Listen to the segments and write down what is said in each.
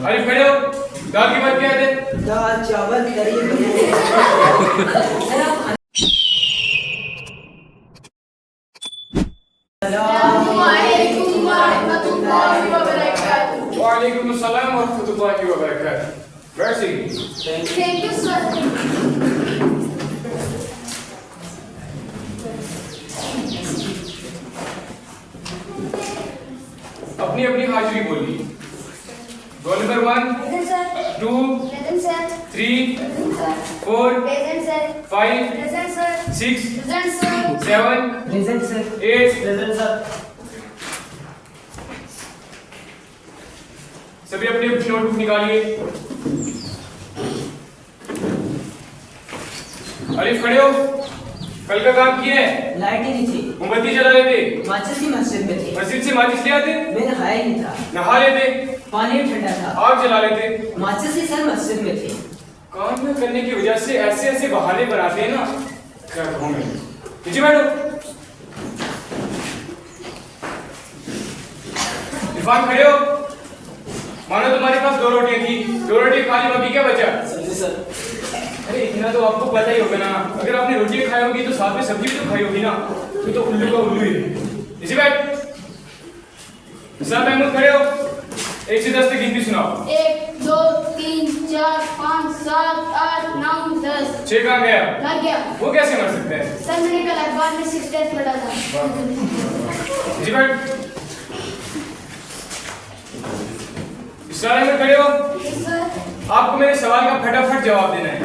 अरे खड़े हो। दाल की बात क्या है? दाल चावल करी वालेकुम अस्सलाम व रहमतुल्लाहि व बरकातहू। वैसे थैंक यू सर। अपनी अपनी हाजिरी बोली। Roll number 1 present sir. 2 present sir. 3 present sir. 4 present sir. 5 present sir. 6 present sir. 7 present sir 8 present sir सभी अपनी अपनी नोटबुक निकालिए। अलिफ खड़े हो। कल का काम किए हैं? लाइट ही नहीं थी, मोमबत्ती जला लेते, माचिस की मस्जिद में थी, मस्जिद से माचिस ले आते, मैं नहाया ही नहीं था, नहा लेते, पानी ठंडा था, आग जला लेते। माचिस ही सर मस्जिद में थी। काम न करने की वजह से ऐसे ऐसे बहाने बनाते हैं ना, क्या कहूं मैं। नीचे बैठो। इरफान खड़े हो। मानो तुम्हारे पास 2 रोटियां थी, 2 रोटी खा ली, बाकी क्या बचा? सब्जी सर। अरे इतना तो आपको पता ही होगा ना, अगर आपने रोटी खाई होगी तो साथ में सब्जी भी तो खाई होगी ना, तो उल्लू का उल्लू ही है। इसी बैठ। सब महमूद खड़े हो। 1 से 10 तक गिनती सुनाओ। 1 2 3 4 5 7 8 9 10। 6 कहाँ गया? लग गया वो कैसे मर सकता है? सर। मैंने कल अखबार में 6 डेथ पढ़ा था। इसी बैठ। इशारे में खड़े हो। सर आपको मेरे सवाल का फटाफट जवाब देना है।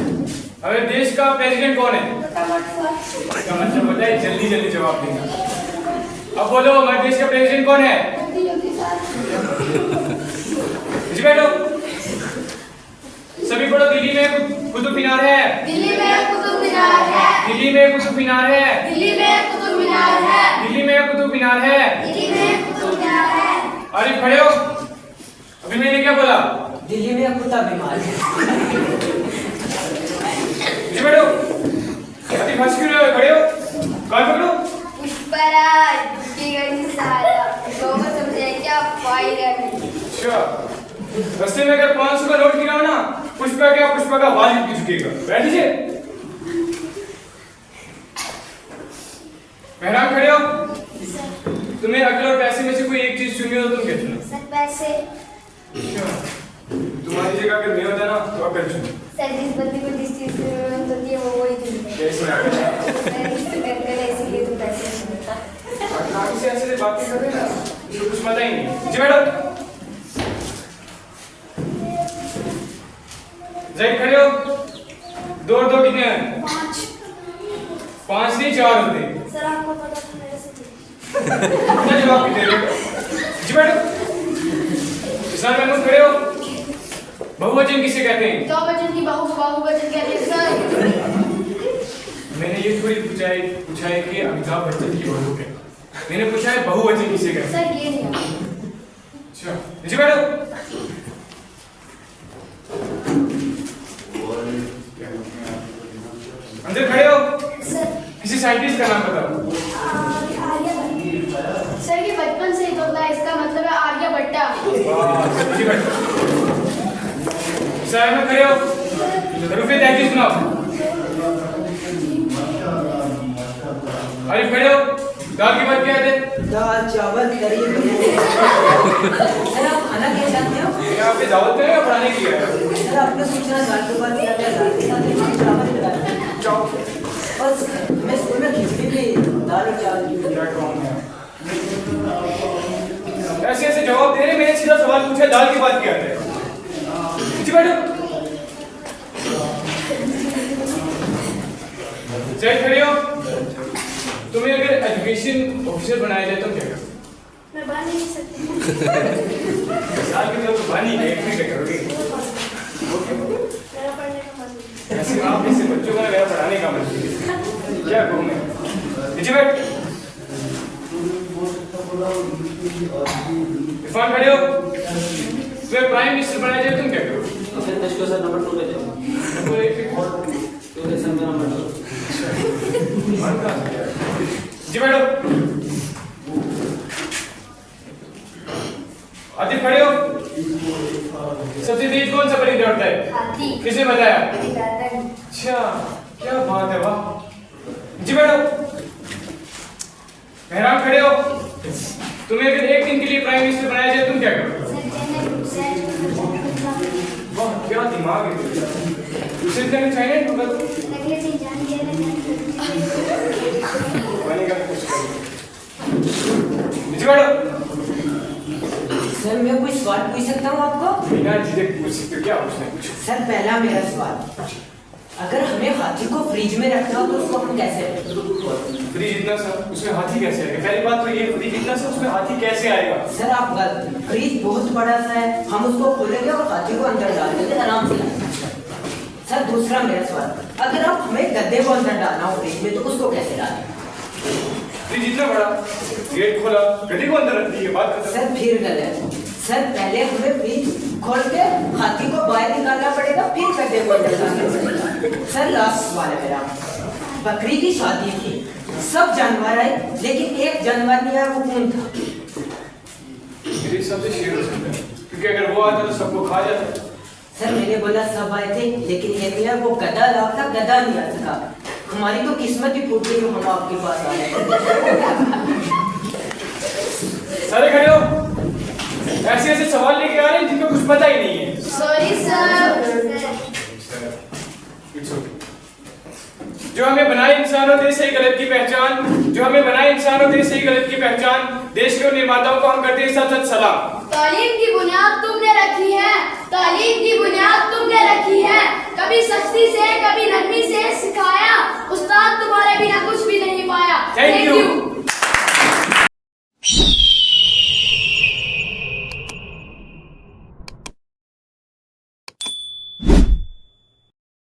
हमारे देश का प्रेसिडेंट कौन है? इसका मतलब बताइए, जल्दी जल्दी जवाब देना। अब बोलो, हमारे देश का प्रेसिडेंट कौन है? जी बैठो। सभी पढ़ो। दिल्ली में कुतुब मीनार है। दिल्ली में कुतुब मीनार है। दिल्ली में कुतुब मीनार है। दिल्ली में कुतुब मीनार है। दिल्ली में कुतुब मीनार है। दिल्ली में कुतुब मीनार है। अरे खड़े हो। अभी मैंने क्या बोला? दिल्ली में कुत्ता बीमार है। जी बैठो। अति फंस क्यों रहे हो? खड़े हो। कान पकड़ो। पुष्पराज की गई सारा लोगों समझे क्या फायदा नहीं। अच्छा, रास्ते में अगर 500 का नोट गिरा ना, पुष्पा का वालिद भी झुकेगा। बैठ लीजिए। मेहरान खड़े हो। तुम्हें अकल और पैसे में से कोई एक चीज चुनी हो तो तुम क्या चुनो? सर पैसे। अच्छा, तुम्हारी जगह अगर मैं होता ना तो अकल चुनो। सर जिस बंदी को जिस चीज की जरूरत होती है वो वही चुनता है। कैसे अकल? सर इससे करके इसीलिए तो पैसे चुनता है। अखलाक से ऐसे बातें कर रहे हैं ना, इसको कुछ पता ही नहीं। नीचे बैठो। जय खड़े हो। 2 और 2 कितने हैं? 5 नहीं 4 होते। सर आपको पता था मेरे से कितना जवाब भी दे रहे हो? जी बैठो। किसान महमूद खड़े हो। बहुवचन किसे कहते हैं? दो वचन की बहुवचन कहते हैं सर। मैंने ये थोड़ी पूछा है कि अमिताभ बच्चन की बहू है। मैंने पूछा है बहुवचन किसे कहते हैं? सर ये नहीं आता। अच्छा, नीचे बैठो। अंदर खड़े हो। सर किसी साइंटिस्ट का नाम बताओ। आर्यभट्ट। सर ये बचपन से ही होता है, इसका मतलब है आर्यभट्टा। नीचे बैठो। साइड में खड़े हो। हरूफे तहजीब सुनाओ। अरे खड़े हो। दाल की बात क्या है? दाल चावल करी सर आप खाना क्या चाहते हो? ये यहाँ पे दावत है या पढ़ाने की है? सर आपने पूछना दाल के बाद क्या क्या दाल के साथ चावल खिलाया। जाओ। और मैं स्कूल में खिचड़ी भी दाल और चावल की क्या कहूँ मैं? ऐसे ऐसे जवाब दे रहे। मैंने सीधा सवाल पूछा, दाल की बात क्या है? नीचे बैठो। जय खड़े हो। तुम्हें अगर एजुकेशन ऑफिसर बनाया जाए तो क्या करोगे? मैं बन नहीं सकती। साल के तो बन ही गए, फिर क्या करोगे? मेरा पढ़ने का मन नहीं। ऐसे आप जैसे बच्चों को मेरा पढ़ाने का मन नहीं है। क्या कहूँ मैं? नीचे बैठ। इरफान खड़े हो। तुम्हें प्राइम मिनिस्टर बनाया जाए तुम क्या करोगे? फिर मैं इसको सर नंबर 2 पे दूंगा। नंबर 1 पे कौन? क्योंकि सर मेरा नंबर 2 जी बैठो। आदित्य खड़े हो। सबसे तेज कौन सा परिंदा उड़ता है? हाथी। किसने बताया? मेरी दादा। अच्छा, क्या बात है, वाह। जी बैठो। मेहराब खड़े हो। तुम्हें अगर एक दिन के लिए प्राइम मिनिस्टर बनाया जाए तुम क्या करोगे? वाह, क्या दिमाग है तेरा। दूसरे दिन में चाइना ढूंढा तो बनेगा तो कुछ करो। जी बैठो। सर मैं कुछ सवाल पूछ सकता हूँ आपको? बिना झिझक पूछ सकते हो, क्या पूछना है? कुछ सर पहला मेरा सवाल, अगर हमें हाथी को फ्रिज में रखना हो तो उसको हम कैसे रखें? फ्रिज इतना सा उसमें हाथी कैसे आएगा? पहली बात तो ये, फ्रिज इतना सा उसमें हाथी कैसे आएगा? सर आप गलत, फ्रिज बहुत बड़ा सा है, हम उसको खोलेंगे और हाथी को अंदर डाल देंगे आराम से लाएंगे। सर दूसरा मेरा सवाल, अगर आप हमें गद्दे को अंदर डालना हो फ्रिज में तो उसको कैसे डालें? फ्रिज इतना बड़ा, गेट खोला, गड्डी को अंदर रख दी, ये बात खत्म। सर फिर गलत, सर पहले हमें फ्रिज खोल के हाथी को बाहर निकालना पड़ेगा, फिर गद्दे को अंदर डालना पड़ेगा। सर लास्ट सवाल है मेरा, बकरी की शादी थी, सब जानवर आए लेकिन एक जानवर नहीं आया, वो कौन था? मेरे हिसाब से शेर हो सकता है, क्योंकि अगर वो आता तो सबको खा जाता। सर मैंने बोला सब आए थे लेकिन ये नहीं है, वो गधा लाया था, गधा नहीं आ सका। हमारी तो किस्मत ही फूट गई जो हम आपके पास आए। सारे खड़े हो। ऐसे ऐसे सवाल लेके आ रहे हैं जिनको कुछ पता ही नहीं है। Sorry sir. It's okay. जो हमें बनाए इंसान होते सही गलत की पहचान, जो हमें बनाए इंसान होते सही गलत की पहचान, देश के निर्माताओं को हम करते हैं सच सच सलाम। तालीम की बुनियाद तुमने रखी है,